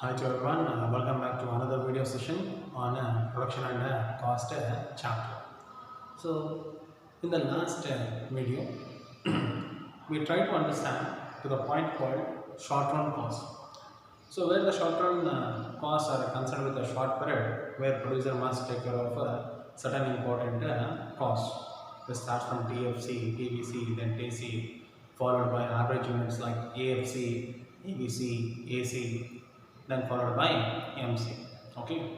Hi to everyone, welcome back to another video session on production and cost chapter. So, in the last video, we tried to understand to the point called short-run cost. So, where the short-run costs are concerned with a short period, where producer must take care of certain important costs. This starts from TFC, TVC, then TC, followed by average units like AFC, ABC, AC, then followed by MC. Okay.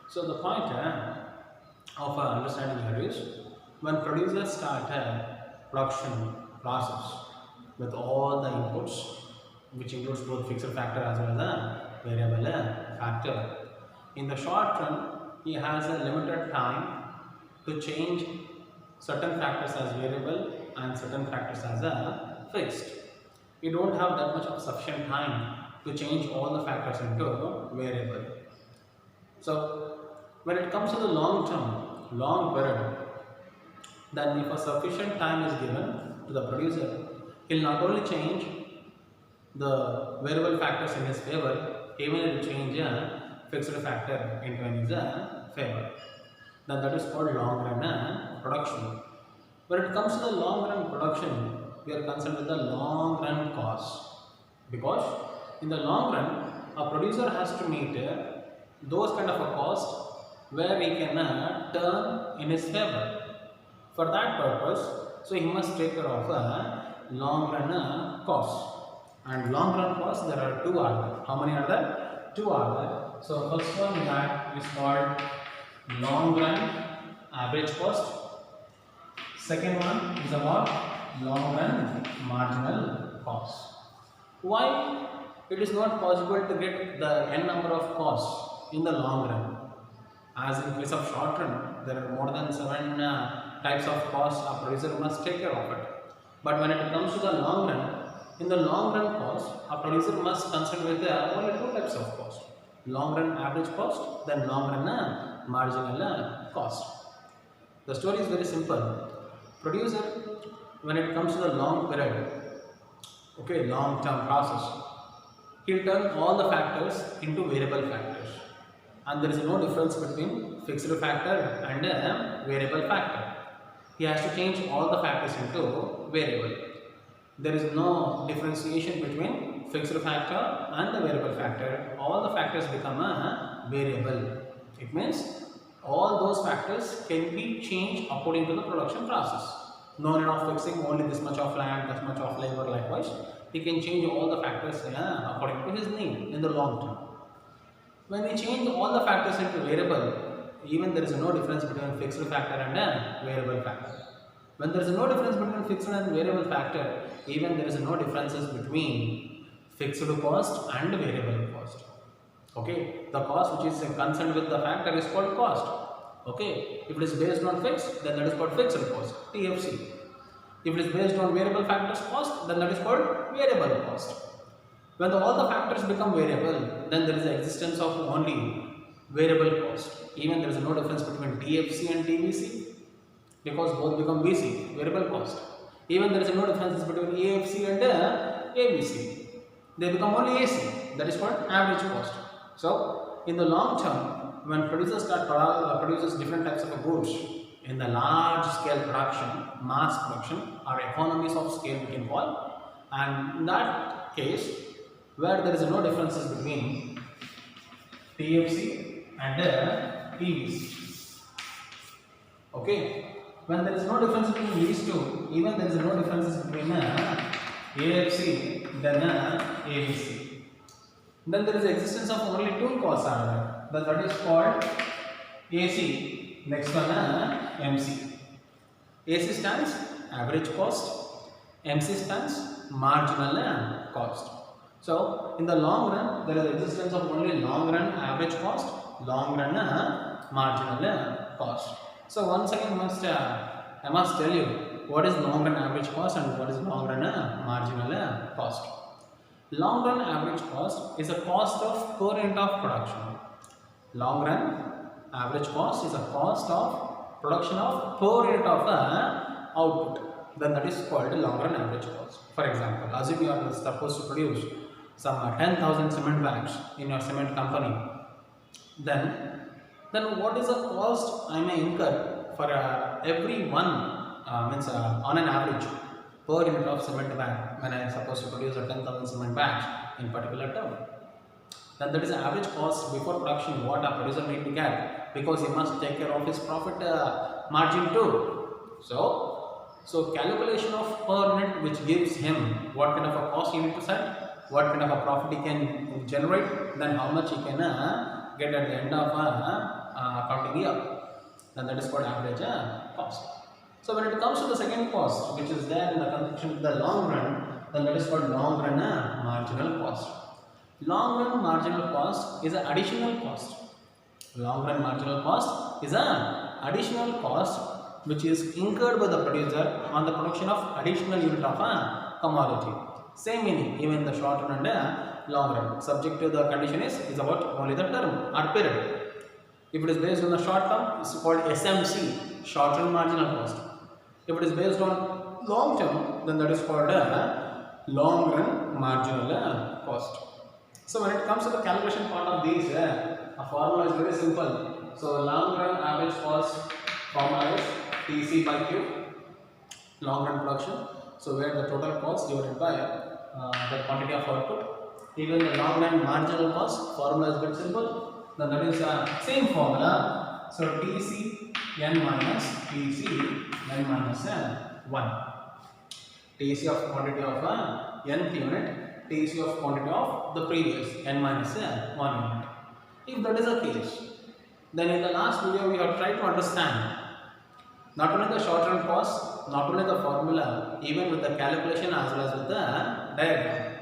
So the point of understanding here is when producers start a production process with all the inputs, which includes both fixed factor as well as a variable factor. In the short run, he has a limited time to change certain factors as variable and certain factors as a fixed. You don't have that much of sufficient time to change all the factors into variable. So when it comes to the long term, long period, then if a sufficient time is given to the producer, he'll not only change the variable factors in his favor, even it will change a fixed factor into his favor. Then that is called long run production. When it comes to the long run production, we are concerned with the long run cost, because in the long run a producer has to meet those kind of a cost where he can turn in his favor. For that purpose, so he must take care of long run cost. And long run cost, there are two are there. How many are there? Two are there. So first one that is called long run average cost. Second one is about long run marginal cost. Why it is not possible to get the n number of costs in the long run? As in case of short run, there are more than 7 types of costs a producer must take care of it. But when it comes to the long run, in the long run cost, a producer must consider with only 2 types of cost: long run average cost, then long run marginal cost. The story is very simple. Producer, when it comes to the long period, okay, long term process, he'll turn all the factors into variable factors, and there is no difference between fixed factor and a variable factor. He has to change all the factors into variable. There is no differentiation between fixed factor and the variable factor. All the factors become a variable. It means all those factors can be changed according to the production process. No need of fixing only this much of land, this much of labor. Likewise, he can change all the factors according to his need in the long term. When we change all the factors into variable, even there is no difference between fixed factor and a variable factor. When there is no difference between fixed and variable factor, even there is no differences between fixed cost and variable cost. Okay, the cost which is concerned with the factor is called cost. Okay, if it is based on fixed, then that is called fixed cost, TFC. If it is based on variable factors cost, then that is called variable cost. When all the factors become variable, then there is the existence of only variable cost. Even there is no difference between TFC and TVC, because both become VC, variable cost. Even there is no difference between AFC and ABC. They become only AC, that is called average cost. So, in the long term, when producers start produces different types of goods in the large scale production, mass production, or economies of scale we can call, and in that case, where there is no differences between TFC and TVC. Okay. When there is no difference between these two, even there is no differences between AFC then ABC. Then there is the existence of only 2 costs are there. That is called AC. Next one MC. AC stands average cost. MC stands marginal cost. So in the long run, there is the existence of only long run average cost, long run marginal cost. So once again, I must tell you what is long run average cost and what is long run marginal cost. Long run average cost is a cost of per unit of production. Long run average cost is a cost of production of per unit of output. Then that is called a long run average cost. For example, assume you are supposed to produce some 10,000 cement bags in your cement company, then what is the cost I may incur for every one, means on an average per unit of cement bag when I am supposed to produce a 10,000 cement bags in particular term. Then that is the average cost before production what a producer need to get, because he must take care of his profit margin too. So calculation of per unit which gives him what kind of a cost he need to set, what kind of a profit he can generate, then how much he can get at the end of accounting year. Then that is called average cost. So when it comes to the second cost, which is there in the conception of the long run, then that is called long run marginal cost. Long run marginal cost is an additional cost. Long run marginal cost is an additional cost which is incurred by the producer on the production of additional unit of a commodity. Same meaning even in the short run and long run. Subject to the condition is about only the term or period. If it is based on the short term, it's called SMC, short run marginal cost. If it is based on long term, then that is called long run marginal cost. So when it comes to the calculation part of these, a formula is very simple. So long run average cost formula is TC by Q, long run production. So where the total cost divided by the quantity of output. Even the long run marginal cost formula is very simple. Then that is same formula. So TC n minus TC n minus 1. TC of quantity of nth unit. TC of quantity of the previous n minus 1 unit. If that is the case, then in the last video we have tried to understand not only the short run cost, not only the formula, even with the calculation as well as with the diagram.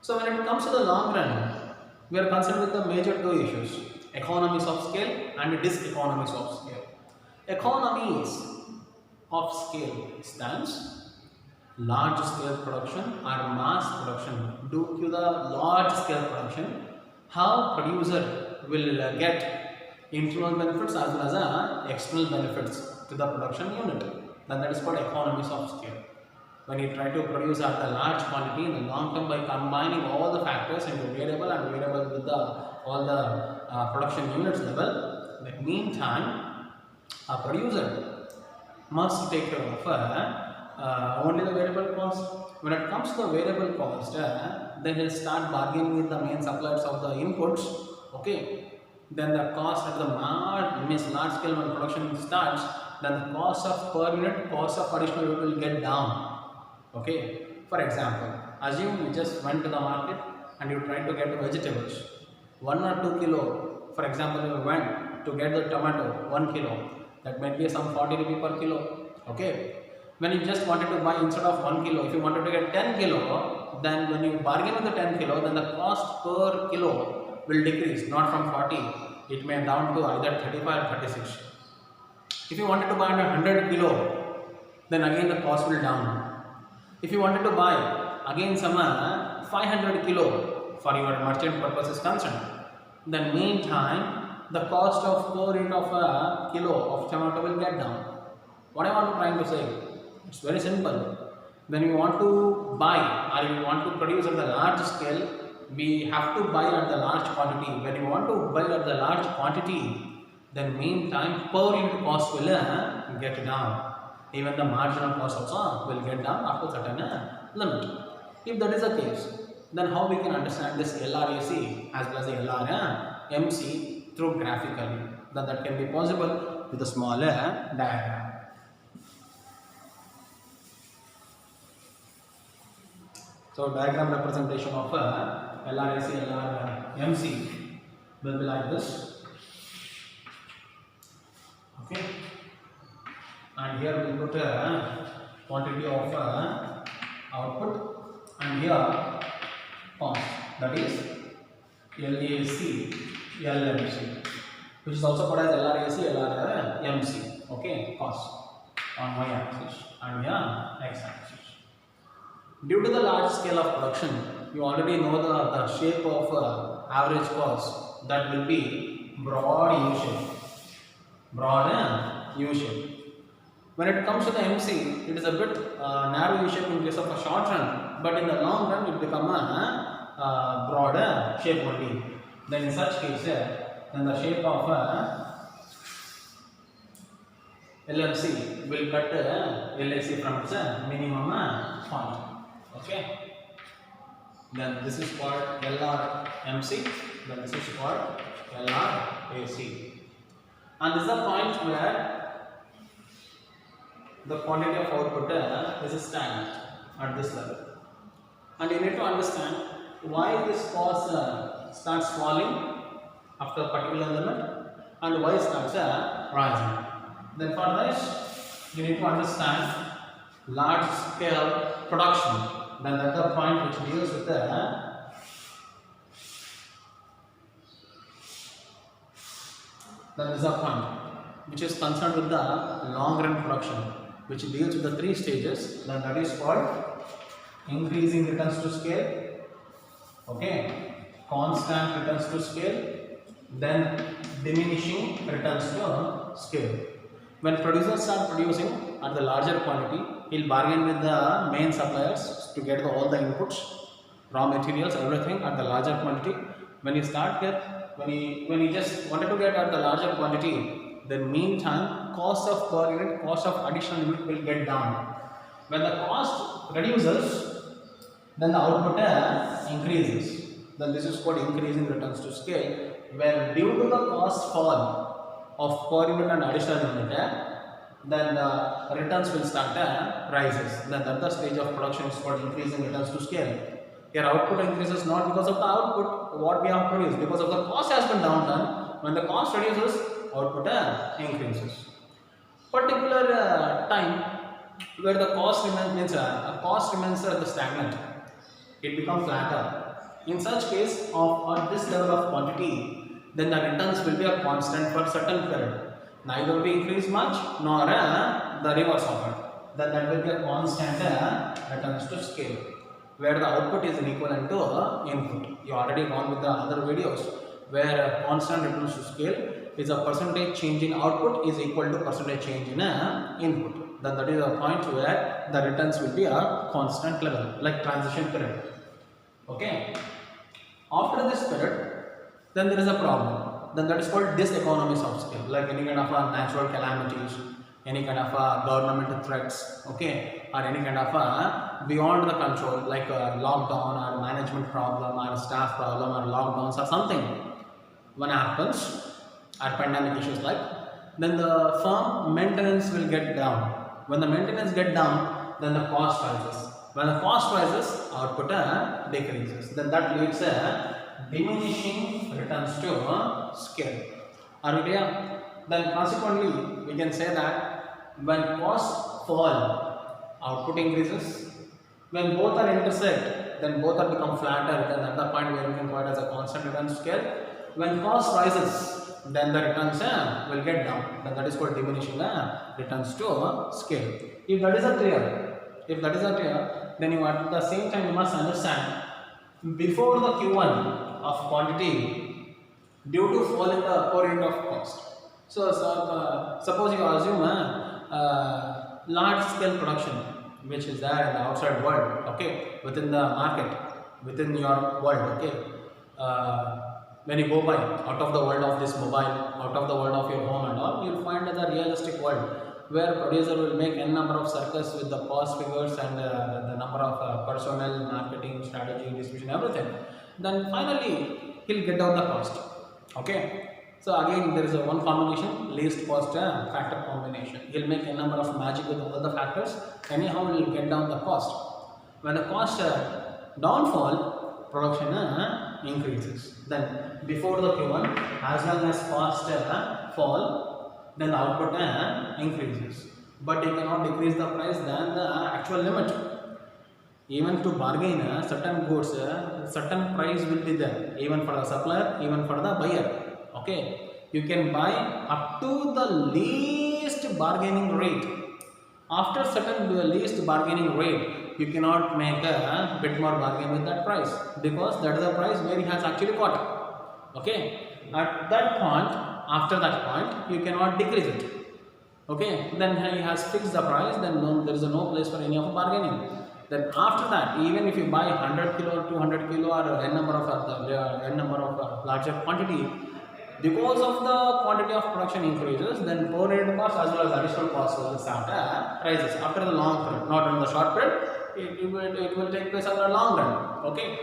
So when it comes to the long run, we are concerned with the major two issues: economies of scale and diseconomies of scale. Economies of scale stands large scale production or mass production. Due to the large scale production, how producer will get internal benefits as well as external benefits to the production unit. Then that is called economies of scale. When you try to produce at a large quantity in the long term by combining all the factors into variable and variable with all the production units level, in the meantime, a producer must take care of only the variable cost. When it comes to the variable cost, then he'll start bargaining with the main suppliers of the inputs. Okay, then the cost at the large scale when production starts, then the cost of per unit, cost of additional unit will get down. Okay, for example, assume you just went to the market and you tried to get vegetables 1 or 2 kilo. For example, you went to get the tomato 1 kilo, that might be some 40 rupee per kilo. Okay, when you just wanted to buy instead of 1 kilo, if you wanted to get 10 kilo, then when you bargain with the 10 kilo, then the cost per kilo will decrease, not from 40, it may down to either 35 or 36. If you wanted to buy 100 kilo, then again the cost will down. If you wanted to buy again some 500 kilo for your merchant purposes concerned, then meantime the cost of per unit of a kilo of tomato will get down. What I want to trying to say, it's very simple. When you want to buy or you want to produce at the large scale, we have to buy at the large quantity. When you want to buy at the large quantity, then meantime per unit cost will get down. Even the marginal cost also will get down up to certain limit. If that is the case, then how we can understand this LRAC as well as the LRMC through graphically? Then that can be possible with a smaller diagram. So diagram representation of LRAC, LRMC will be like this. Okay. And here we put a quantity of output, and here cost, that is LAC, LMC, which is also called as LRAC, LRMC. Okay, cost on y axis and here x axis. Due to the large scale of production, you already know the shape of average cost, that will be broad U-shape. Broad U-shape. When it comes to the MC, it is a bit narrow U-shape in case of a short run, but in the long run it become broad shape only. Then in such case, then the shape of LMC will cut LAC from its minimum point. Okay. Then this is called LRMC. Then this is called LRAC. And this is the point where the quantity of output is stagnant at this level. And you need to understand why this cost starts falling after a particular limit and why it starts rising. Then for this, you need to understand large scale production. Then that's the point which deals with the then is a point which is concerned with the long run production, which deals with the three stages. Then that is called increasing returns to scale, okay, constant returns to scale, then diminishing returns to scale. When producers start producing at the larger quantity, he'll bargain with the main suppliers to get all the inputs, raw materials, everything at the larger quantity. When he just wanted to get at the larger quantity, then meantime cost of per unit, cost of additional unit will get down. When the cost reduces, then the output increases. Then this is called increasing returns to scale, where due to the cost fall of per unit and additional unit, then the returns will start rises. Then the third stage of production is called increasing returns to scale. Your output increases not because of the output what we have produced, because of the cost has been downturned. When the cost reduces, output increases. Particular time where the cost remains at the stagnant, it becomes flatter. In such case, at this level of quantity, then the returns will be a constant for certain period. Neither will increase much nor the reverse of it. Then that will be a constant returns to scale, where the output is equivalent to input. You already gone with the other videos where constant returns to scale is a percentage change in output is equal to percentage change in input. Then that is a point where the returns will be a constant level, like transition period. Okay. After this period, then there is a problem. Then that is called diseconomies of scale, like any kind of natural calamities, any kind of government threats, okay, or any kind of beyond the control, like a lockdown or management problem or staff problem or lockdowns or something. When happens, or pandemic issues like, then the firm maintenance will get down. When the maintenance get down, then the cost rises. When the cost rises, output decreases. Then that leads diminishing returns to scale. Are you clear? Then consequently, we can say that when costs fall, output increases. When both are intersect, then both are become flatter. Then at the point where you can call it as a constant return to scale. When cost rises, then the returns will get down. Then that is called diminishing returns to scale. If that is clear, then you at the same time you must understand before the Q1 of quantity due to fall in the per unit of cost. So suppose you assume large scale production which is there in the outside world, okay, within the market, within your world, okay. When you go by out of the world of this mobile, out of the world of your home and all, you will find the realistic world where producer will make n number of circles with the cost figures and the number of personnel, marketing, strategy, distribution, everything. Then finally he'll get down the cost. Okay. So again there is a one combination, least cost factor combination. He'll make a number of magic with all the factors. Anyhow he'll get down the cost. When the cost downfall, production increases. Then before the Q1, as long as cost fall, then the output increases. But you cannot decrease the price than the actual limit. Even to bargain certain goods, certain price will be there, even for the supplier, even for the buyer. Okay, you can buy up to the least bargaining rate. After certain least bargaining rate, you cannot make a bit more bargain with that price, because that is the price where he has actually got. Okay, at that point, after that point, you cannot decrease it. Okay, then he has fixed the price, then there is no place for any of bargaining. Then after that, even if you buy 100 kilo or 200 kilo or n number of larger quantity, because of the quantity of production increases, then per unit cost as well as additional costs will start rises after the long period, not in the short period. It will take place on the long run. Okay,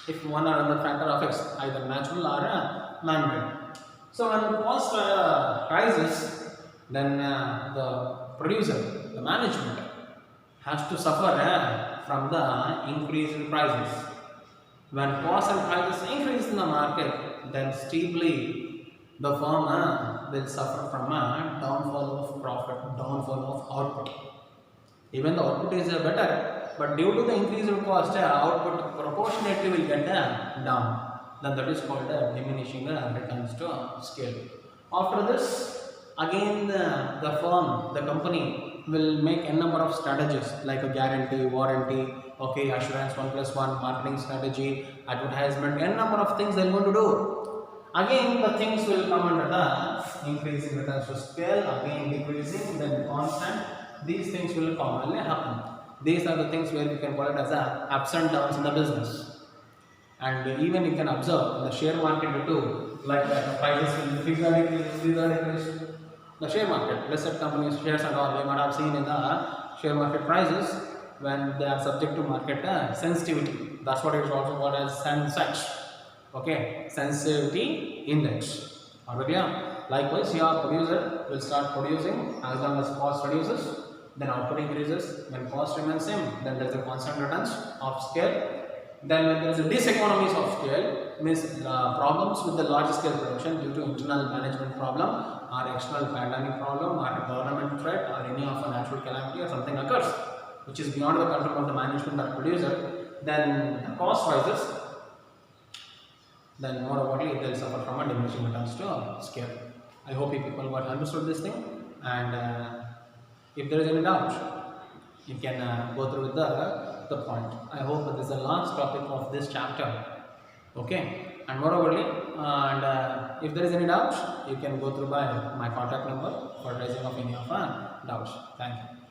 if one or other factor affects either natural or man-made. So when the cost rises, then the producer, the management, has to suffer from the increase in prices. When costs and prices increase in the market, then steeply the firm will suffer from a downfall of profit, downfall of output. Even the output is better, but due to the increase in cost, output proportionately will get down. Then that is called diminishing returns to scale. After this, again the firm, the company will make n number of strategies like a guarantee, warranty, okay, assurance 1+1, marketing strategy, advertisement, n number of things they are going to do. Again the things will come under the increasing returns to scale, again decreasing, then constant. These things will commonly happen. These are the things where we can call it as ups and downs in the business. And even you can observe in the share market too, like the prices will increase or decrease. The share market, listed companies, shares and all, we might have seen in the share market prices when they are subject to market sensitivity. That's what is also called as Sensex. Okay, sensitivity index. Likewise, your producer will start producing as long as cost reduces, then output increases. When cost remains same, then there is a constant returns of scale. Then when there is a diseconomies of scale, means problems with the large scale production due to internal management problem or external pandemic problem or a government threat or any of a natural calamity or something occurs which is beyond the control of the management or producer, then the cost rises. Then more importantly, they will suffer from a diminishing returns to scale. I hope you people got understood this thing, and if there is any doubt, you can go through with the point. I hope that this is the last topic of this chapter. Okay, and moreover, if there is any doubt, you can go through by my contact number for raising of any of doubts. Thank you.